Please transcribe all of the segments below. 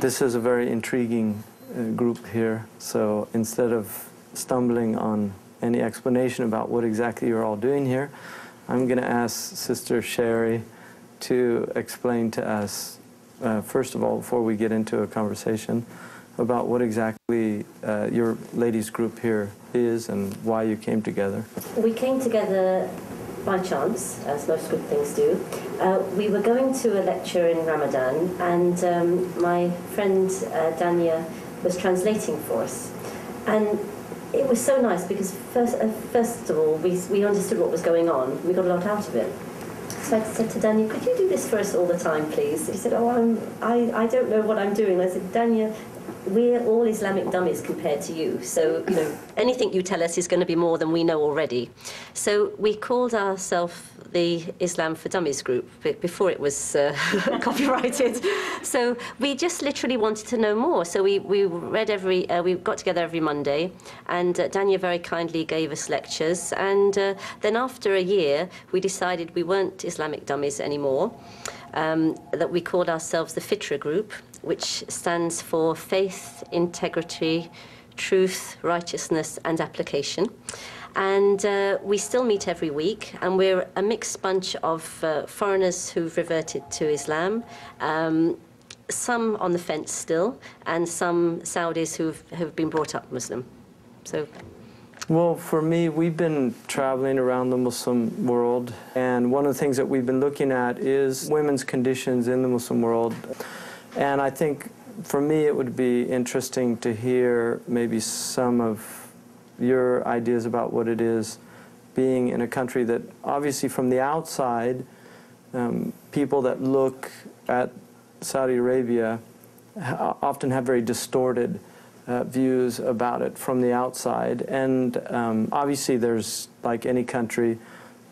This is a very intriguing group here, so instead of stumbling on any explanation about what exactly you're all doing here, I'm going to ask Sister Sherry to explain to us, first of all, before we get into a conversation, about what exactly your ladies group here is and why you came together. We came together by chance, as most good things do. We were going to a lecture in Ramadan, and my friend Dania was translating for us. And it was so nice because first of all, we understood what was going on. We got a lot out of it. So I said to Dania, could you do this for us all the time, please? He said, oh, I don't know what I'm doing. I said, Dania, we're all Islamic dummies compared to you. So, you know, anything you tell us is going to be more than we know already. So we called ourselves the Islam for Dummies group before it was copyrighted. So we just literally wanted to know more. So we read we got together every Monday, and Dania very kindly gave us lectures. And then after a year, we decided we weren't Islamic dummies anymore, that we called ourselves the Fitra group, which stands for Faith, Integrity, Truth, Righteousness and Application. And we still meet every week, and we're a mixed bunch of foreigners who've reverted to Islam, some on the fence still, and some Saudis who've been brought up Muslim. So. Well, for me, we've been traveling around the Muslim world, and one of the things that we've been looking at is women's conditions in the Muslim world. And I think, for me, it would be interesting to hear maybe some of your ideas about what it is being in a country that, obviously, from the outside, people that look at Saudi Arabia often have very distorted views about it from the outside. And obviously, there's, like any country,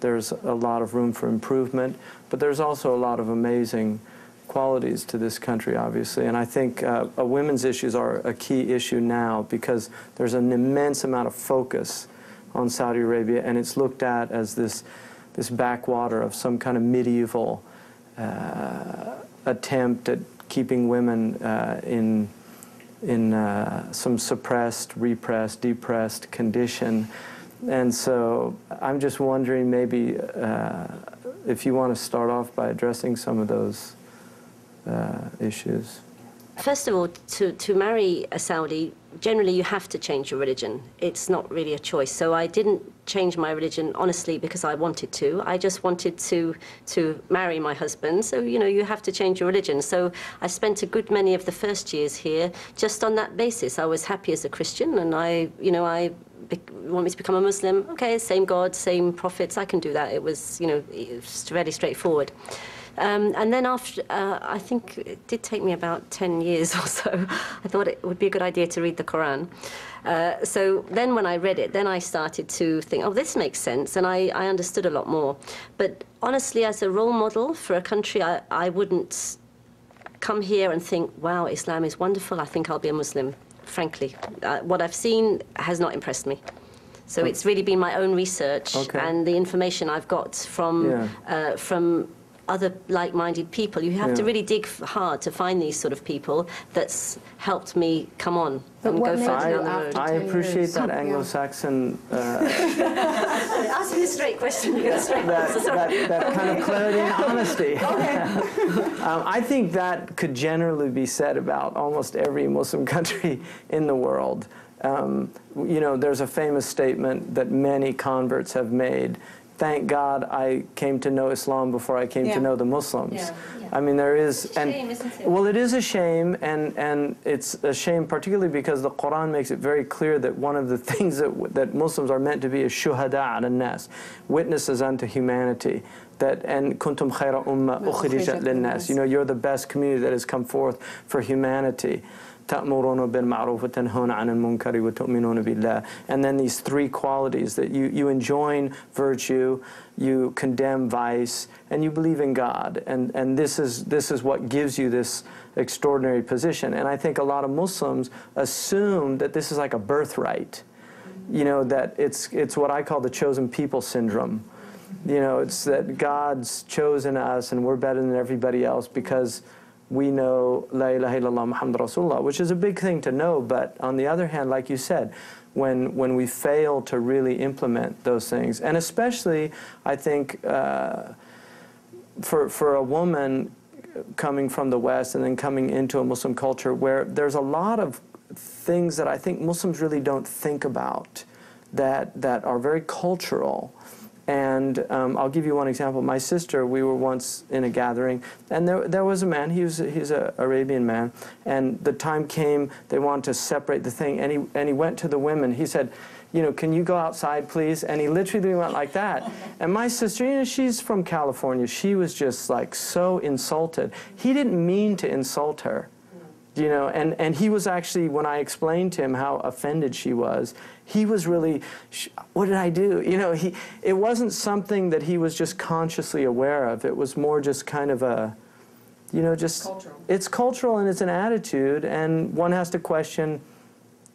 there's a lot of room for improvement, but there's also a lot of amazing qualities to this country, obviously. And I think women's issues are a key issue now because there's an immense amount of focus on Saudi Arabia, and it's looked at as this backwater of some kind of medieval attempt at keeping women in some suppressed, repressed, depressed condition. And so I'm just wondering maybe if you want to start off by addressing some of those issues. First of all, to marry a Saudi, generally you have to change your religion. It's not really a choice. So I didn't change my religion, honestly, because I wanted to. I just wanted to marry my husband. So, you know, you have to change your religion. So I spent a good many of the first years here just on that basis. I was happy as a Christian, and I want me to become a Muslim. Okay, same God, same prophets, I can do that. It was, you know, it's fairly straightforward. And then after, I think it did take me about 10 years or so, I thought it would be a good idea to read the Quran. So then when I read it, then I started to think, oh, this makes sense, and I understood a lot more. But honestly, as a role model for a country, I wouldn't come here and think, wow, Islam is wonderful, I think I'll be a Muslim, frankly. What I've seen has not impressed me. So it's really been my own research and the information I've got from other like-minded people. You have to really dig hard to find these sort of people that's helped me come on and go further down the road. I appreciate that Anglo-Saxon... Ask me a straight question, you get a straight answer. That kind of clarity and honesty. I think that could generally be said about almost every Muslim country in the world. You know, there's a famous statement that many converts have made. Thank God I came to know Islam before I came to know the Muslims. I mean, there is... It's a shame, isn't it? Well, it is a shame, and it's a shame particularly because the Quran makes it very clear that one of the things that Muslims are meant to be is shuhada ala nas, witnesses unto humanity. And kuntum khayra umma ukhrijat linnas. You know, you're the best community that has come forth for humanity. تَأْمُرُونَ بِالْمَعْرُوفِ وَتَنْهُونَ عَنِ الْمُنْكَرِ وَتُؤْمِنُونَ بِاللَّهِ. And then these three qualities that you enjoin virtue, you condemn vice, and you believe in God. And this is what gives you this extraordinary position. And I think a lot of Muslims assume that this is like a birthright. you know, that it's what I call the chosen people syndrome. You know, it's that God's chosen us and we're better than everybody else because we know La ilaha illallah Muhammad Rasulullah, which is a big thing to know, but on the other hand, like you said, when we fail to really implement those things, and especially, I think, for a woman coming from the West and then coming into a Muslim culture where there's a lot of things that I think Muslims really don't think about that are very cultural. And I'll give you one example. My sister, we were once in a gathering, and there was a man, he's an Arabian man, and the time came, they wanted to separate the thing, and he went to the women. He said, you know, can you go outside, please? And he literally went like that. And my sister, you know, she's from California. She was just like so insulted. He didn't mean to insult her. You know, and he was actually, when I explained to him how offended she was, he was really, what did I do? You know, it wasn't something that he was just consciously aware of. It was more just kind of a, you know, just, cultural. It's cultural and it's an attitude, and one has to question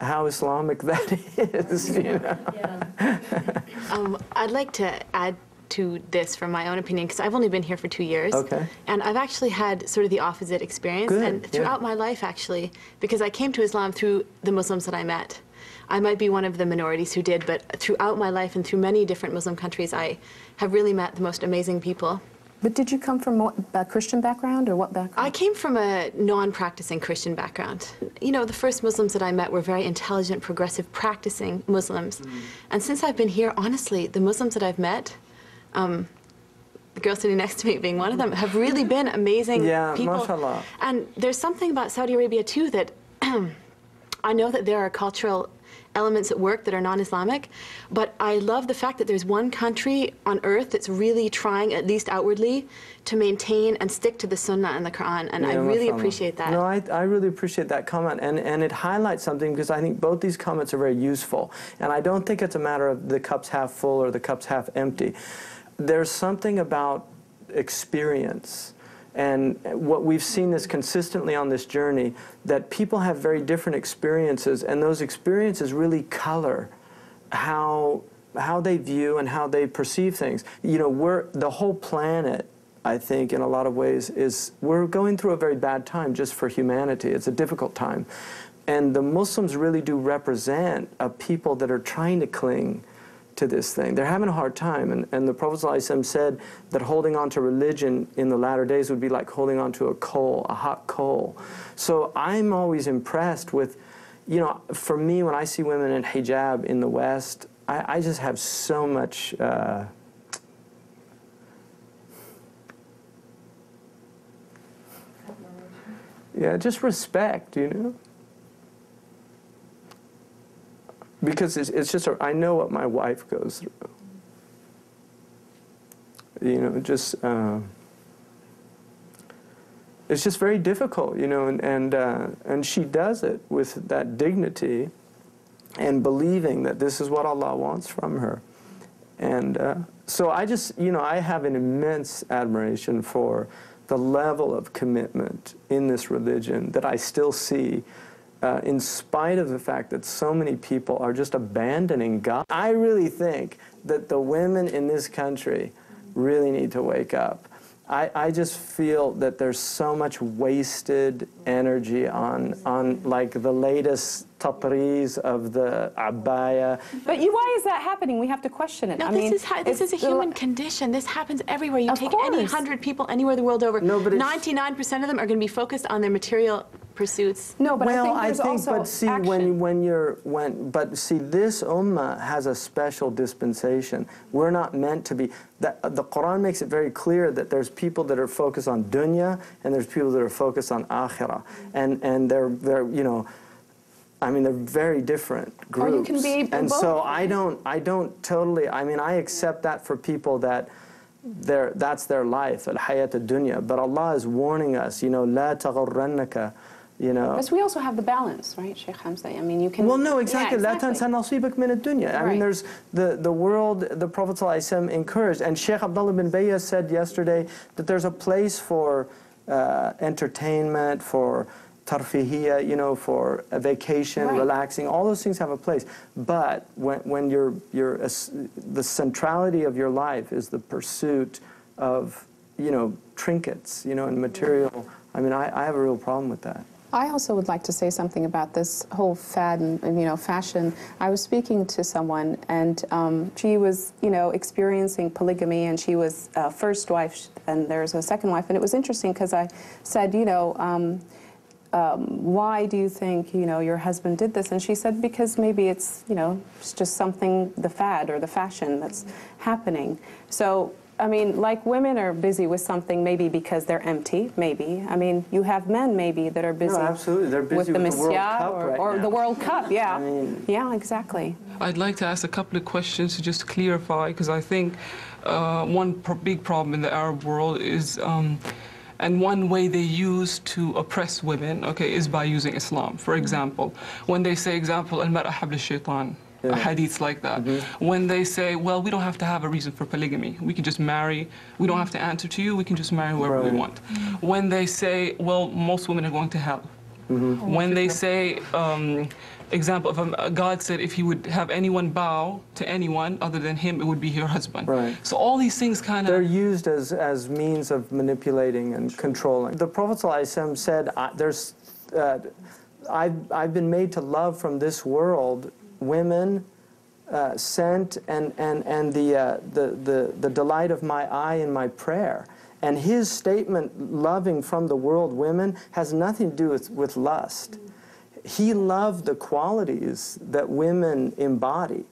how Islamic that is, you know. Yeah. I'd like to add to this from my own opinion, because I've only been here for 2 years. Okay. And I've actually had sort of the opposite experience. Good, and throughout my life, actually, because I came to Islam through the Muslims that I met. I might be one of the minorities who did, but throughout my life and through many different Muslim countries, I have really met the most amazing people. But did you come from a Christian background, or what background? I came from a non-practicing Christian background. You know, the first Muslims that I met were very intelligent, progressive, practicing Muslims. And since I've been here, honestly, the Muslims that I've met, the girl sitting next to me being one of them, have really been amazing people. Mashallah. And there's something about Saudi Arabia too that I know that there are cultural elements at work that are non-Islamic, but I love the fact that there's one country on earth that's really trying, at least outwardly, to maintain and stick to the Sunnah and the Quran, and I really appreciate that. No, I really appreciate that comment, and it highlights something, because I think both these comments are very useful, and I don't think it's a matter of the cup's half full or the cup's half empty. There's something about experience, and what we've seen is consistently on this journey that people have very different experiences, and those experiences really color how they view and how they perceive things. You know, the whole planet, I think, in a lot of ways, we're going through a very bad time just for humanity. It's a difficult time. And the Muslims really do represent a people that are trying to cling to this thing. They're having a hard time, and the Prophet ﷺ said that holding on to religion in the latter days would be like holding on to a coal, a hot coal. So I'm always impressed with, you know, for me, when I see women in hijab in the West, I just have so much just respect, you know. Because it's just, I know what my wife goes through. You know, just, it's just very difficult, you know, and she does it with that dignity and believing that this is what Allah wants from her. And so I just, you know, I have an immense admiration for the level of commitment in this religion that I still see, in spite of the fact that so many people are just abandoning God. I really think that the women in this country really need to wake up. I just feel that there's so much wasted energy on like the latest tapriz of the abaya. But why is that happening? We have to question it. No, this is a human condition. This happens everywhere. You take any 100 people anywhere the world over, no, 99% of them are going to be focused on their material pursuits. No, but well, I think also but see, action. but see, this ummah has a special dispensation. We're not meant to be. The Quran makes it very clear that there's people that are focused on dunya and there's people that are focused on akhirah, and they're you know, I mean, they're very different groups. Or you can be and both. so I don't totally. I mean, I accept that for people that that's their life, al-hayat ad-dunya. But Allah is warning us, you know, la taghurrannaka. You know. Because we also have the balance, right, Sheikh Hamzة? I mean, you can. Well, no, exactly. لا تنسى نصيبك من الدنيا. I mean, there's the world. The Prophet ﷺ encouraged, and Sheikh Abdullah bin Bayya said yesterday that there's a place for entertainment, for tarfihiyya, you know, for a vacation, relaxing, all those things have a place. But when the centrality of your life is the pursuit of, you know, trinkets, you know, and material, I mean, I have a real problem with that. I also would like to say something about this whole fad and you know, fashion. I was speaking to someone, and she was, you know, experiencing polygamy, and she was first wife, and there's a second wife. And it was interesting because I said, you know, why do you think, you know, your husband did this? And she said, because maybe it's, you know, it's just something, the fad or the fashion that's happening. So, I mean, like, women are busy with something maybe because they're empty, maybe. I mean, you have men maybe that are busy, no, absolutely. They're busy with the World Cup or the World Cup, yeah. I mean, yeah, exactly. I'd like to ask a couple of questions to just clarify, because I think one big problem in the Arab world is, and one way they use to oppress women, okay, is by using Islam. For example, when they say, al-mar'a habl ash-shaytan, hadiths like that. When they say, well, we don't have to have a reason for polygamy. We can just marry. We don't have to answer to you. We can just marry whoever we want. When they say, well, most women are going to hell. When they say, example, if God said if he would have anyone bow to anyone other than him, it would be your husband. So all these things kind of... They're used as means of manipulating and controlling. The Prophet ﷺ said, I've been made to love from this world women sent and the delight of my eye and my prayer. And his statement, loving from the world women, has nothing to do with lust. He loved the qualities that women embody.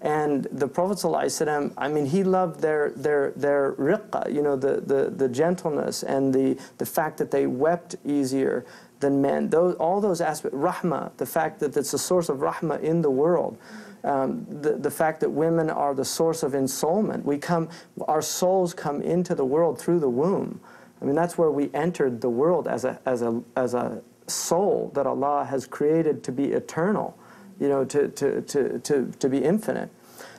And the Prophet ﷺ, I mean, he loved their riqqa, you know, the gentleness and the fact that they wept easier than men. All those aspects, rahmah, the fact that it's a source of rahmah in the world, the fact that women are the source of ensoulment. Our souls come into the world through the womb. I mean, that's where we entered the world as a soul that Allah has created to be eternal, you know, to be infinite.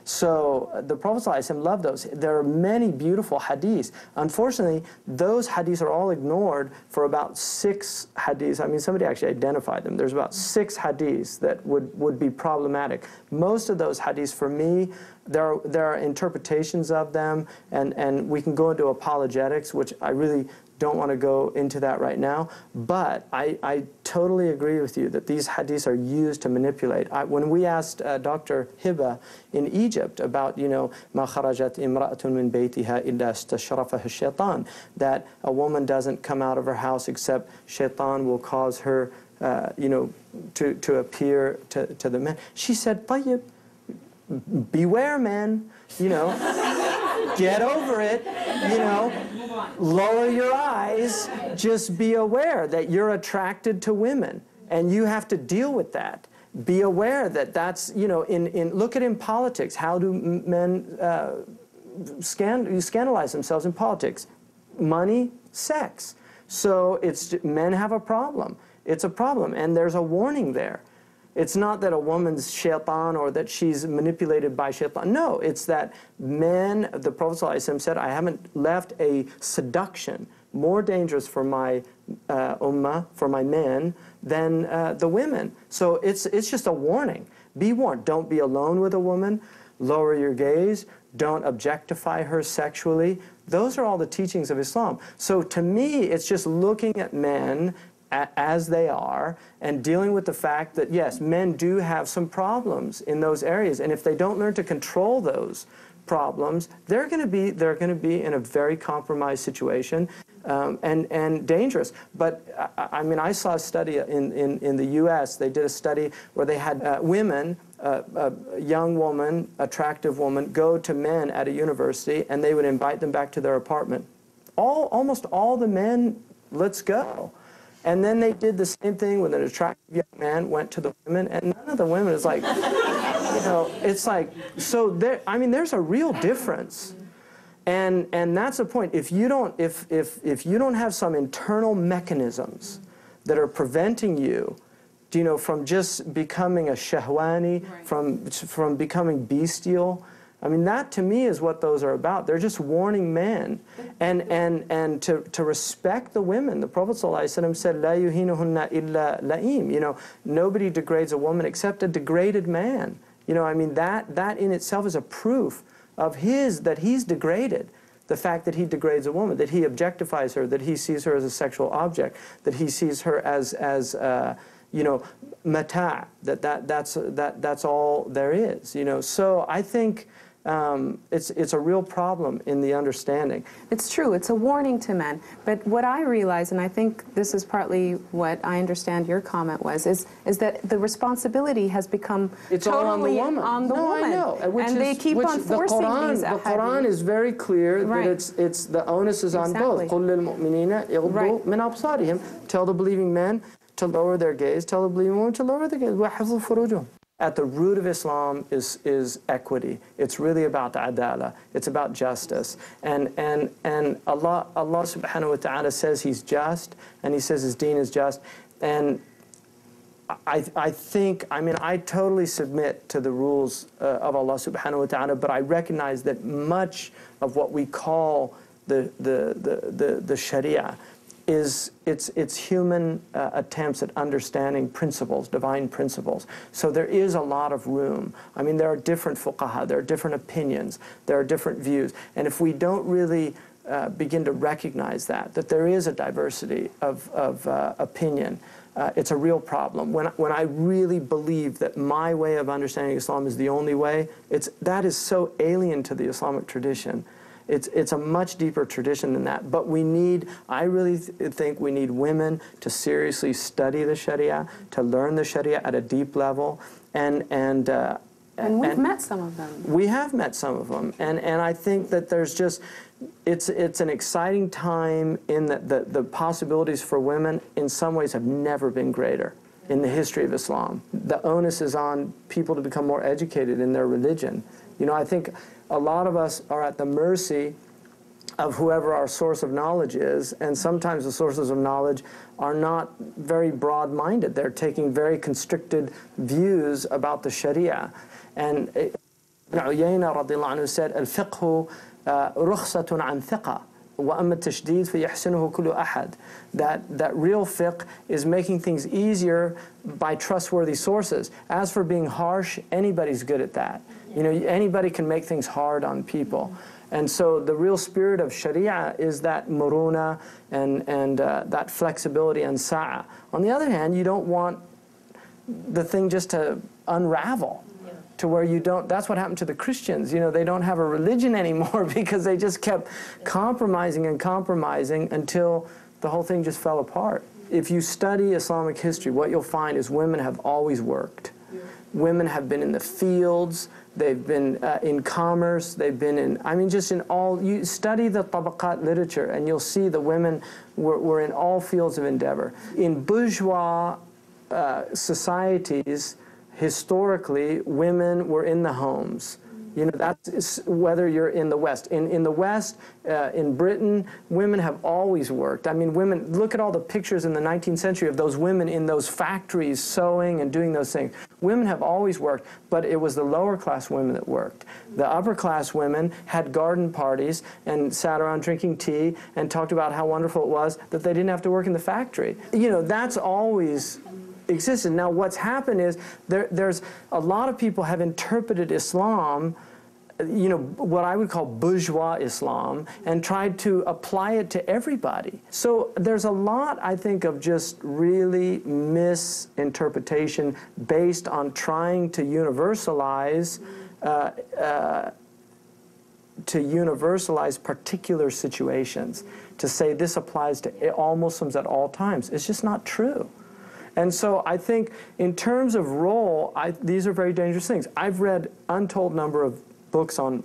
So the Prophet ﷺ loved those. There are many beautiful hadiths. Unfortunately, those hadiths are all ignored for about 6 hadiths. I mean, somebody actually identified them. There's about 6 hadiths that would be problematic. Most of those hadiths, for me, there are interpretations of them, and we can go into apologetics, which I really don't want to go into that right now, but I totally agree with you that these hadiths are used to manipulate. When we asked Dr. Hiba in Egypt about, you know, ما خرجت امرأة من بيتها إلا استشرفها الشيطان, that a woman doesn't come out of her house except shaitan will cause her, you know, to appear to the men. She said, طيب, beware, men, you know, get over it, you know. Lower your eyes, just be aware that you're attracted to women, and you have to deal with that. Be aware that that's, you know, look at in politics, how do men scandalize themselves in politics? Money, sex. So men have a problem. It's a problem, and there's a warning there. It's not that a woman's shaitan or that she's manipulated by shaitan. No, it's that men, the Prophet ﷺ said, I haven't left a seduction more dangerous for my ummah, for my men, than the women. So it's just a warning. Be warned. Don't be alone with a woman. Lower your gaze. Don't objectify her sexually. Those are all the teachings of Islam. So to me, it's just looking at men as they are, and dealing with the fact that, yes, men do have some problems in those areas, and if they don't learn to control those problems, they're going to be in a very compromised situation, and dangerous. But I mean, I saw a study in the U.S. They did a study where they had women, a young woman, attractive woman, go to men at a university, and they would invite them back to their apartment. Almost all the men, let's go. And then they did the same thing with an attractive young man, went to the women, and none of the women is like, you know, it's like, so there, I mean, there's a real difference. And that's the point. If you don't have some internal mechanisms that are preventing you, from just becoming a shahwani, from becoming bestial, I mean, that to me is what those are about. They're just warning men and to respect the women. The Prophet ﷺ said, "La yuhinuhunna illa la'im." You know, nobody degrades a woman except a degraded man. You know, I mean, that in itself is a proof of that he's degraded. The fact that he degrades a woman, that he objectifies her, that he sees her as a sexual object, that he sees her as you know, mata', that's all there is. You know, so I think it's a real problem in the understanding. It's true. It's a warning to men. But what I realize, and I think this is partly what I understand your comment was, is that the responsibility has become totally on the woman. I know. And they keep on forcing these. The Quran is very clear that it's the onus is on both. قُلْ لِلْمُؤْمِنِينَ يَغْضُوا مِنْ أَبْصَارِهِم. Tell the believing men to lower their gaze. Tell the believing women to lower their gaze. وَحِفْظُ فُرُوجُهُم. At the root of Islam is equity. It's really about adala. It's about justice. And Allah subhanahu wa ta'ala says He's just, and He says His deen is just. And I think, I mean, I totally submit to the rules of Allah subhanahu wa ta'ala, but I recognize that much of what we call the Sharia it's human attempts at understanding principles, divine principles. So there is a lot of room. I mean, there are different fuqaha, there are different opinions, there are different views. And if we don't really begin to recognize that there is a diversity of opinion, it's a real problem. When I really believe that my way of understanding Islam is the only way, that is so alien to the Islamic tradition. It's a much deeper tradition than that. But I really think we need women to seriously study the Sharia, to learn the Sharia at a deep level, and we've met some of them. We have met some of them, and I think that there's just it's an exciting time in that the possibilities for women in some ways have never been greater in the history of Islam. The onus is on people to become more educated in their religion. You know, I think a lot of us are at the mercy of whoever our source of knowledge is, and sometimes the sources of knowledge are not very broad-minded. They're taking very constricted views about the Sharia. And Ibn Uyayna radiallahu anhu said, "Al-fiqhu rukhsatun an thiqa, wa amma tashdid fayahsinuhu kullu ahad." That real fiqh is making things easier by trustworthy sources. As for being harsh, anybody's good at that. You know, anybody can make things hard on people. And so the real spirit of Sharia is that muruna and that flexibility and sa'a. On the other hand, you don't want the thing just to unravel to where you don't. That's what happened to the Christians. You know, they don't have a religion anymore because they just kept compromising and compromising until the whole thing just fell apart. If you study Islamic history, what you'll find is women have always worked. Women have been in the fields, they've been in commerce, they've been in, I mean, just in all, you study the tabaqat literature and you'll see the women were in all fields of endeavor. In bourgeois societies, historically, women were in the homes. You know, that's whether you're in the West. In the West, in Britain, women have always worked. I mean, women, look at all the pictures in the 19th century of those women in those factories sewing and doing those things. Women have always worked, but it was the lower class women that worked. The upper class women had garden parties and sat around drinking tea and talked about how wonderful it was that they didn't have to work in the factory. You know, that's always existed. Now what's happened is there's a lot of people have interpreted Islam, you know, what I would call bourgeois Islam, and tried to apply it to everybody. So there's a lot, I think, of just really misinterpretation based on trying to universalize particular situations, to say this applies to all Muslims at all times. It's just not true. And so I think in terms of role, these are very dangerous things. I've read untold number of books on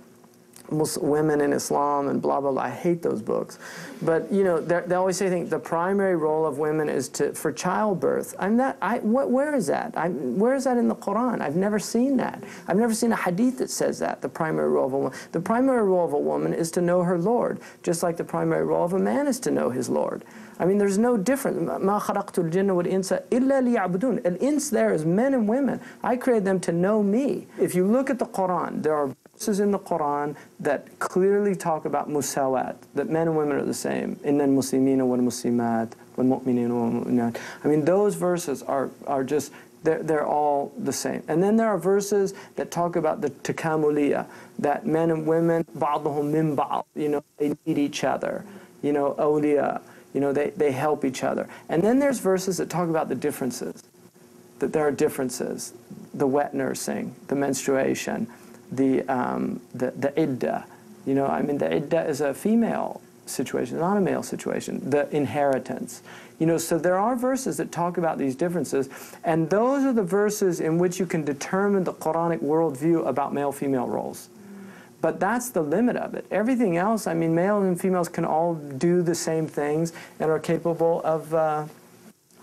women in Islam and blah, blah, blah. I hate those books. But, you know, they always say the primary role of women is for childbirth. Where is that? Where is that in the Quran? I've never seen that. I've never seen a hadith that says that, the primary role of a woman. The primary role of a woman is to know her Lord, just like the primary role of a man is to know his Lord. I mean, there's no difference. مَا خَلَقْتُ الْجِنَّ وَالْإِنسَ إِلَّا لِيَعْبُدُونَ. Al-ins there is men and women. I created them to know me. If you look at the Quran, there are verses in the Quran that clearly talk about musawat, that men and women are the same. Inna al-muslimina wal-muslimat wal-mu'minina wal-mu'minat. I mean, those verses are just, they're all the same. And then there are verses that talk about the takamuliyah, that men and women, ba'duhum min ba'd, you know, they need each other. You know, awliya, you know, they help each other. And then there's verses that talk about the differences, that there are differences. The wet nursing, the menstruation, the iddah. You know, I mean, the iddah is a female situation, not a male situation. The inheritance. You know, so there are verses that talk about these differences, and those are the verses in which you can determine the Quranic worldview about male-female roles. But that's the limit of it. Everything else, I mean, male and females can all do the same things and are capable of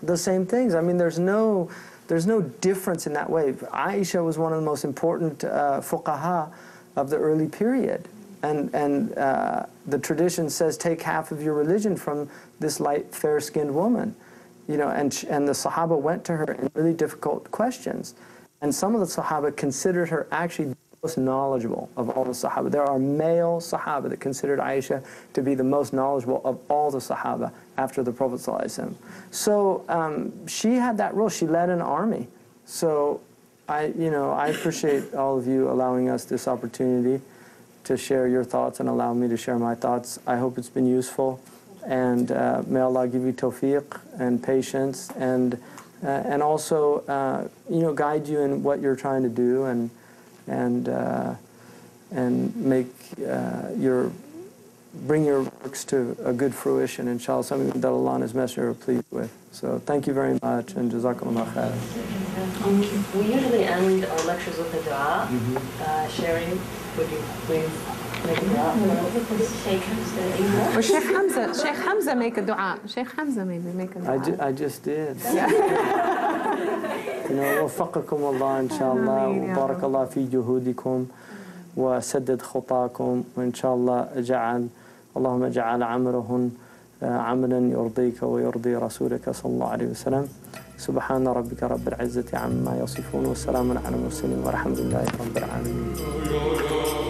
the same things. I mean, there's no difference in that way. Aisha was one of the most important fuqaha of the early period. And the tradition says, take half of your religion from this light, fair-skinned woman. You know, and the Sahaba went to her in really difficult questions. And some of the Sahaba considered her actually the most knowledgeable of all the Sahaba. There are male Sahaba that considered Aisha to be the most knowledgeable of all the Sahaba after the Prophet ﷺ. So she had that role. She led an army. So I appreciate all of you allowing us this opportunity to share your thoughts and allow me to share my thoughts. I hope it's been useful, and may Allah give you tawfiq and patience, and also guide you in what you're trying to do, and make bring your works to a good fruition, inshallah, something that Allah and His Messenger are pleased with. So thank you very much, and jazakumullah khair. We usually end our lectures with a dua. Sharing, would you please make a dua for Sheikh Hamza? Or Sheikh Hamza make a dua. Sheikh Hamza maybe make a dua. I just did. وفقكم الله إن شاء الله وبارك الله في جهودكم وسدد خطاكم وإن شاء الله اللهم اجعل عملهن عملا يرضيك ويرضي رسولك صلى الله عليه وسلم. سبحان ربك رب العزة عما يصفون والسلام على المرسلين والحمد لله رب العالمين.